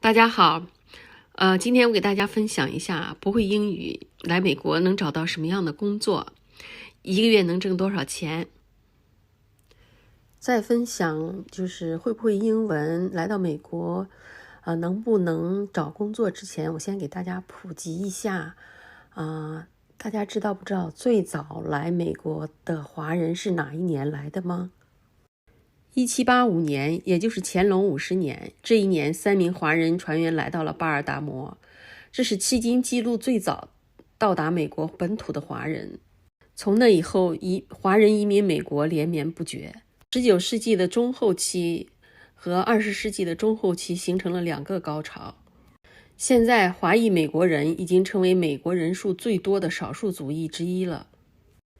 大家好，今天我给大家分享一下不会英语来美国能找到什么样的工作，一个月能挣多少钱。再分享就是会不会英文来到美国，能不能找工作之前，我先给大家普及一下，大家知道不知道最早来美国的华人是哪一年来的吗？1785年，也就是乾隆50年，这一年3名华人船员来到了巴尔达摩，这是迄今记录最早到达美国本土的华人。从那以后，华人移民美国连绵不绝。19世纪的中后期和20世纪的中后期形成了2个高潮。现在华裔美国人已经成为美国人数最多的少数族裔之一了。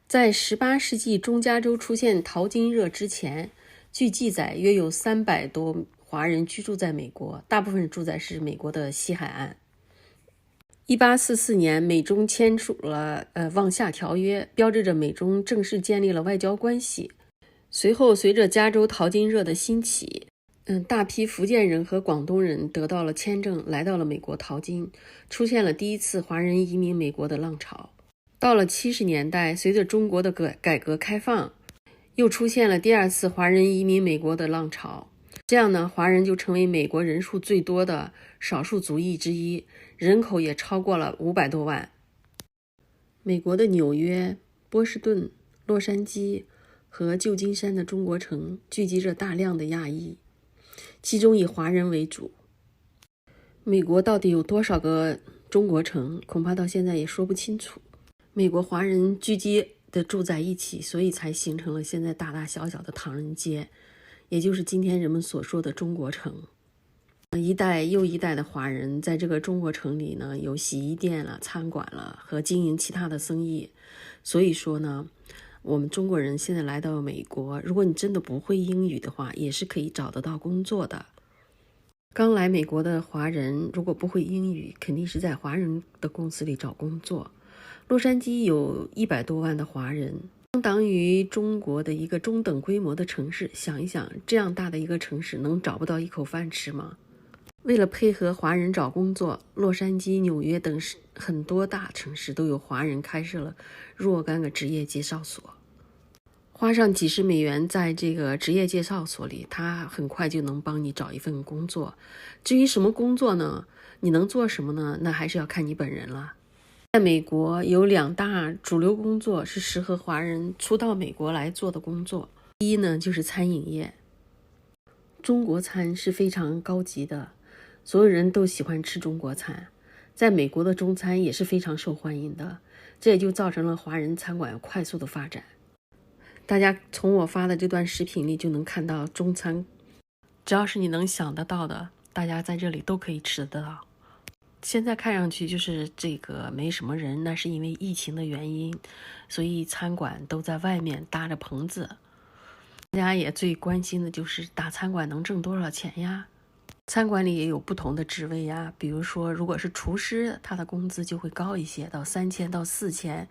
在18世纪中加州出现淘金热之前，据记载，约有300多华人居住在美国，大部分住在是美国的西海岸。1844年，美中签署了望夏条约，标志着美中正式建立了外交关系。随后，随着加州淘金热的兴起，大批福建人和广东人得到了签证，来到了美国淘金，出现了第一次华人移民美国的浪潮。到了70年代，随着中国的改革开放，又出现了第2次华人移民美国的浪潮，这样呢，华人就成为美国人数最多的少数族裔之一，人口也超过了500多万。美国的纽约、波士顿、洛杉矶和旧金山的中国城聚集着大量的亚裔，其中以华人为主。美国到底有多少个中国城，恐怕到现在也说不清楚。美国华人聚集的住在一起，所以才形成了现在大大小小的唐人街，也就是今天人们所说的中国城。一代又一代的华人在这个中国城里呢，有洗衣店了、餐馆了和经营其他的生意。所以说呢，我们中国人现在来到美国，如果你真的不会英语的话，也是可以找得到工作的。刚来美国的华人如果不会英语，肯定是在华人的公司里找工作。洛杉矶有100多万的华人，相当于中国的一个中等规模的城市。想一想，这样大的一个城市能找不到一口饭吃吗？为了配合华人找工作，洛杉矶、纽约等很多大城市都有华人开设了若干个职业介绍所。花上几十美元在这个职业介绍所里，他很快就能帮你找一份工作。至于什么工作呢？你能做什么呢？那还是要看你本人了。在美国有2大主流工作是适合华人初到美国来做的工作。第一呢，就是餐饮业。中国餐是非常高级的，所有人都喜欢吃中国餐。在美国的中餐也是非常受欢迎的，这也就造成了华人餐馆快速的发展。大家从我发的这段视频里就能看到，中餐只要是你能想得到的，大家在这里都可以吃得到。现在看上去就是这个没什么人，那是因为疫情的原因，所以餐馆都在外面搭着棚子。大家也最关心的就是打餐馆能挣多少钱呀？餐馆里也有不同的职位呀，比如说如果是厨师，他的工资就会高一些，到3000到4000。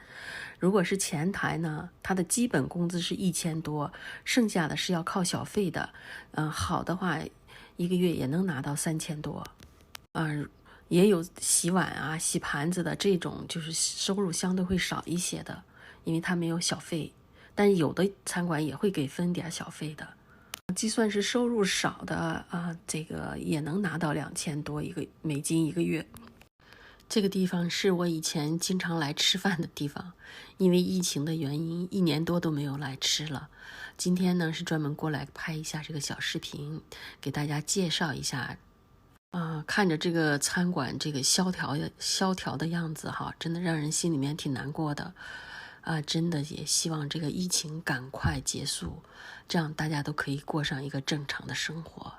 如果是前台呢，他的基本工资是1000多，剩下的是要靠小费的。好的话，一个月也能拿到3000多。也有洗碗啊、洗盘子的，这种就是收入相对会少一些的，因为他没有小费。但是有的餐馆也会给分点小费的。计算是收入少的这个也能拿到2000多美金一个月。这个地方是我以前经常来吃饭的地方，因为疫情的原因，1年多都没有来吃了。今天呢是专门过来拍一下这个小视频，给大家介绍一下。看着这个餐馆这个萧条的样子哈，真的让人心里面挺难过的。真的也希望这个疫情赶快结束，这样大家都可以过上一个正常的生活。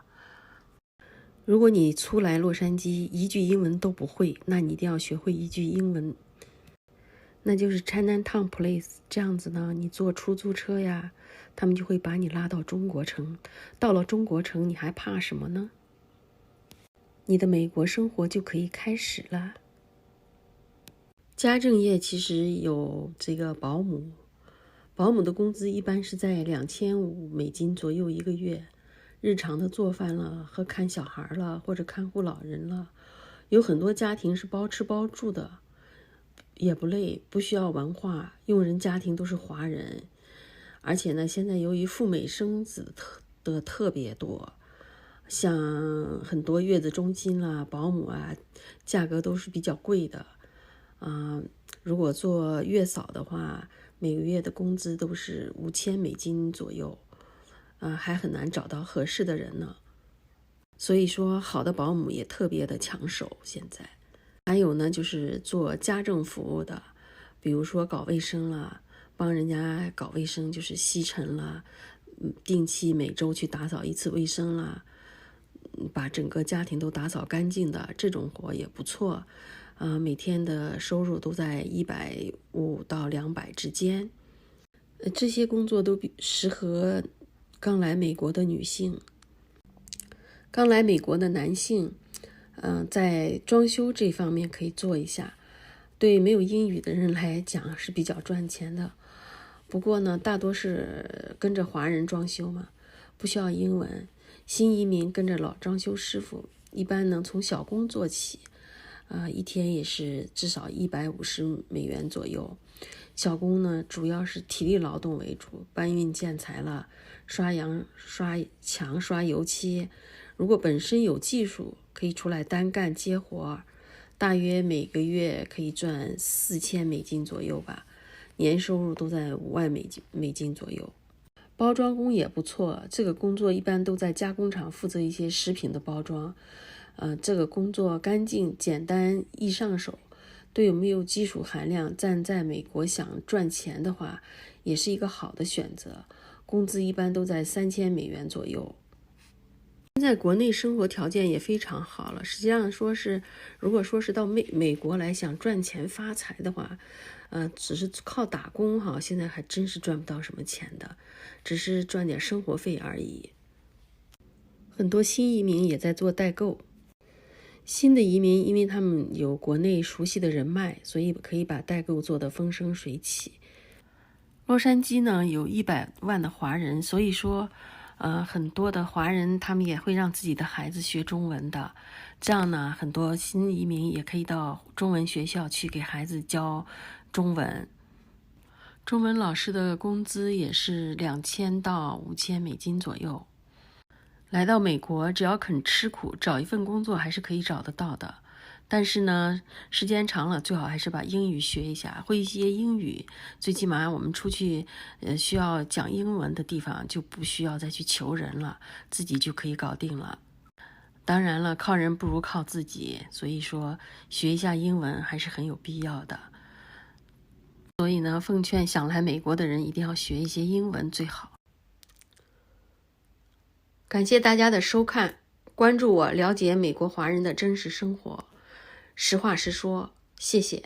如果你初来洛杉矶一句英文都不会，那你一定要学会一句英文，那就是 Chinatown Place。 这样子呢，你坐出租车呀，他们就会把你拉到中国城。到了中国城，你还怕什么呢？你的美国生活就可以开始了。家政业其实有这个保姆的工资一般是在2500美金左右一个月，日常的做饭了和看小孩了，或者看护老人了。有很多家庭是包吃包住的，也不累，不需要文化，佣人家庭都是华人。而且呢，现在由于赴美生子的特别多，像很多月子中心啦、保姆啊，价格都是比较贵的。如果做月嫂的话，每个月的工资都是$5000左右，还很难找到合适的人呢。所以说，好的保姆也特别的抢手。现在还有呢，就是做家政服务的，比如说搞卫生啦，帮人家搞卫生，就是吸尘啦，定期每周去打扫一次卫生啦，把整个家庭都打扫干净的，这种活也不错。每天的收入都在150到200之间。这些工作都适合刚来美国的女性。刚来美国的男性，在装修这方面可以做一下，对没有英语的人来讲是比较赚钱的。不过呢，大多是跟着华人装修嘛，不需要英文。新移民跟着老装修师傅，一般能从小工做起，一天也是至少$150左右。小工呢，主要是体力劳动为主，搬运建材了，刷墙、刷油漆。如果本身有技术，可以出来单干接活，大约每个月可以赚$4000左右吧，年收入都在$50,000左右。包装工也不错，这个工作一般都在加工厂负责一些食品的包装。这个工作干净、简单、易上手，对有没有技术含量，站在美国想赚钱的话，也是一个好的选择。工资一般都在$3000左右。现在国内生活条件也非常好了，实际上如果说是到美国来想赚钱发财的话，只是靠打工哈，现在还真是赚不到什么钱的，只是赚点生活费而已。很多新移民也在做代购，新的移民因为他们有国内熟悉的人脉，所以可以把代购做得风生水起。洛杉矶呢有100万的华人，所以说很多的华人他们也会让自己的孩子学中文的，这样呢很多新移民也可以到中文学校去给孩子教中文。中文老师的工资也是$2000到$5000左右。来到美国，只要肯吃苦，找一份工作还是可以找得到的。但是呢，时间长了，最好还是把英语学一下，会一些英语，最起码我们出去需要讲英文的地方，就不需要再去求人了，自己就可以搞定了。当然了，靠人不如靠自己，所以说学一下英文还是很有必要的。所以呢，奉劝想来美国的人一定要学一些英文最好。感谢大家的收看，关注我，了解美国华人的真实生活，实话实说，谢谢。